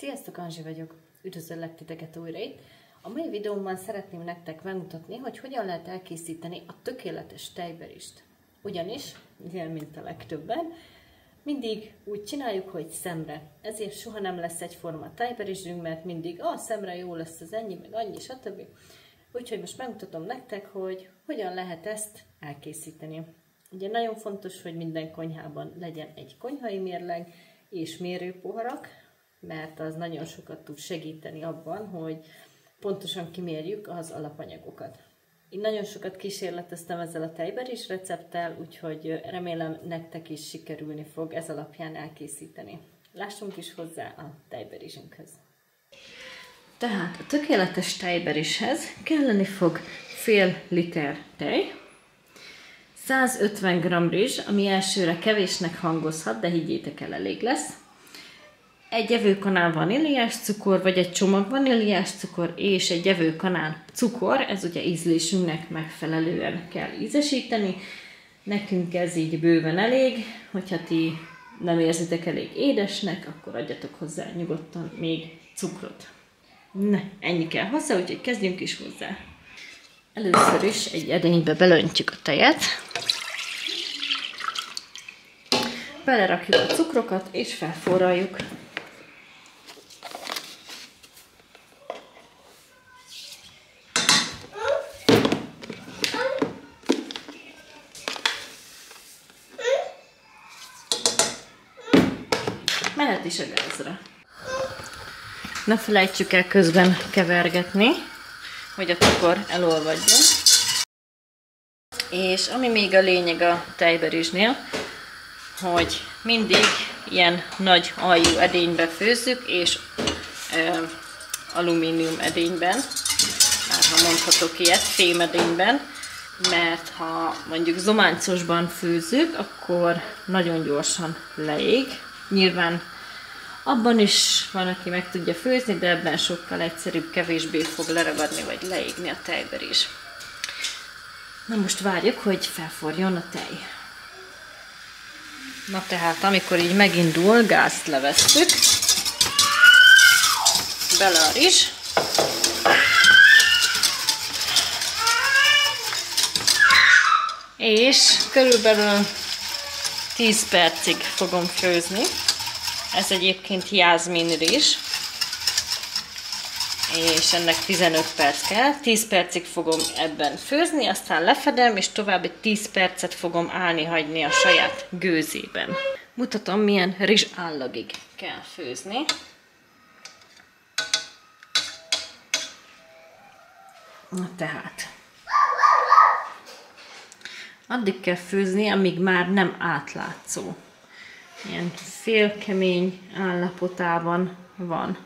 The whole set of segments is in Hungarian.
Sziasztok, Anzsi vagyok! Üdvözöllek titeket újra itt! A mai videómban szeretném nektek bemutatni, hogy hogyan lehet elkészíteni a tökéletes tejberist. Ugyanis, ugye, mint a legtöbben, mindig úgy csináljuk, hogy szemre. Ezért soha nem lesz egyforma tejberizsünk, mert mindig szemre jó lesz az ennyi, meg annyi, stb. Úgyhogy most megmutatom nektek, hogy hogyan lehet ezt elkészíteni. Ugye nagyon fontos, hogy minden konyhában legyen egy konyhai mérleg és mérőpoharak, mert az nagyon sokat tud segíteni abban, hogy pontosan kimérjük az alapanyagokat. Én nagyon sokat kísérleteztem ezzel a tejberizs recepttel, úgyhogy remélem nektek is sikerülni fog ez alapján elkészíteni. Lássunk is hozzá a tejberizsünkhöz. Tehát a tökéletes tejberizshez kelleni fog fél liter tej, 150 g rizs, ami elsőre kevésnek hangozhat, de higgyétek el, elég lesz. Egy evőkanál vaníliás cukor, vagy egy csomag vaníliás cukor, és egy evőkanál cukor, ez ugye ízlésünknek megfelelően kell ízesíteni. Nekünk ez így bőven elég, hogyha ti nem érzitek elég édesnek, akkor adjatok hozzá nyugodtan még cukrot. Na, ennyi kell hozzá, úgyhogy kezdjünk is hozzá. Először is egy edénybe belöntjük a tejet. Belerakjuk a cukrokat, és felforraljuk. Mehet is a gázra. Ne felejtsük el közben kevergetni, hogy a cukor elolvadjon. És ami még a lényeg a tejberizsnél, hogy mindig ilyen nagy aljú edénybe főzzük, és alumínium edényben, már ha mondhatok ilyet, fémedényben, mert ha mondjuk zománcosban főzzük, akkor nagyon gyorsan leég. Nyilván abban is van, aki meg tudja főzni, de ebben sokkal egyszerűbb, kevésbé fog leragadni vagy leégni a tejberizs. Na most várjuk, hogy felforjon a tej. Na tehát, amikor így megindul, gázt levesszük, bele a rizs, és körülbelül 10 percig fogom főzni. Ez egyébként jászmin rizs, és ennek 15 perc kell. 10 percig fogom ebben főzni, aztán lefedem, és további 10 percet fogom állni hagyni a saját gőzében. Mutatom, milyen rizs állagig kell főzni. Na tehát. Addig kell főzni, amíg már nem átlátszó. Ilyen félkemény állapotában van.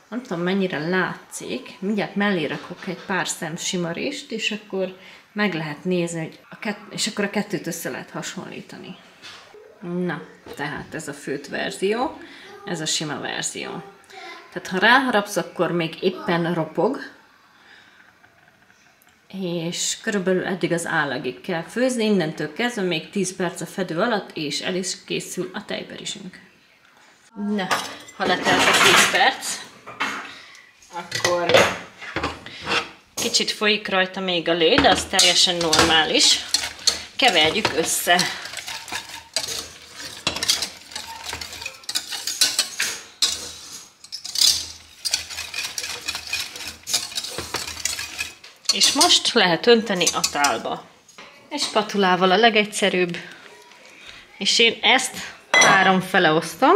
Nem tudom, mennyire látszik. Mindjárt mellé rakok egy pár szem sima rizst, és akkor meg lehet nézni, hogy és akkor a kettőt össze lehet hasonlítani. Na, tehát ez a főtt verzió, ez a sima verzió. Tehát ha ráharapsz, akkor még éppen ropog, és körülbelül eddig az állagig kell főzni, innentől kezdve még 10 perc a fedő alatt, és el is készül a tejberizsünk. Na, ha letelt a 10 perc, akkor kicsit folyik rajta még a lé, de az teljesen normális. Keverjük össze. És most lehet önteni a tálba. Egy spatulával a legegyszerűbb. És én ezt 3 fele osztom.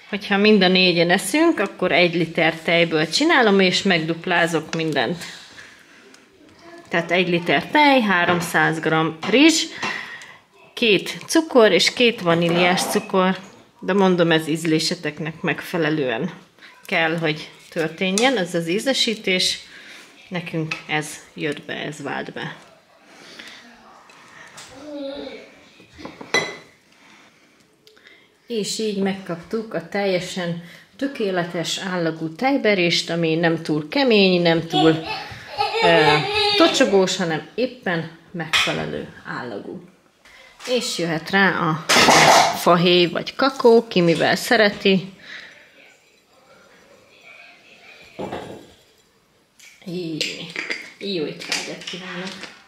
Hogyha mind a 4-en eszünk, akkor 1 liter tejből csinálom, és megduplázok mindent. Tehát 1 liter tej, 300 g rizs, 2 cukor és 2 vaníliás cukor. De mondom, ez ízléseteknek megfelelően kell, hogy történjen, ez az ízesítés. Nekünk ez jött be, ez vált be. És így megkaptuk a teljesen tökéletes állagú tejberist, ami nem túl kemény, nem túl tocsogós, hanem éppen megfelelő állagú. És jöhet rá a fahéj vagy kakó, ki mivel szereti. Így. Jó étvágyat kívánok!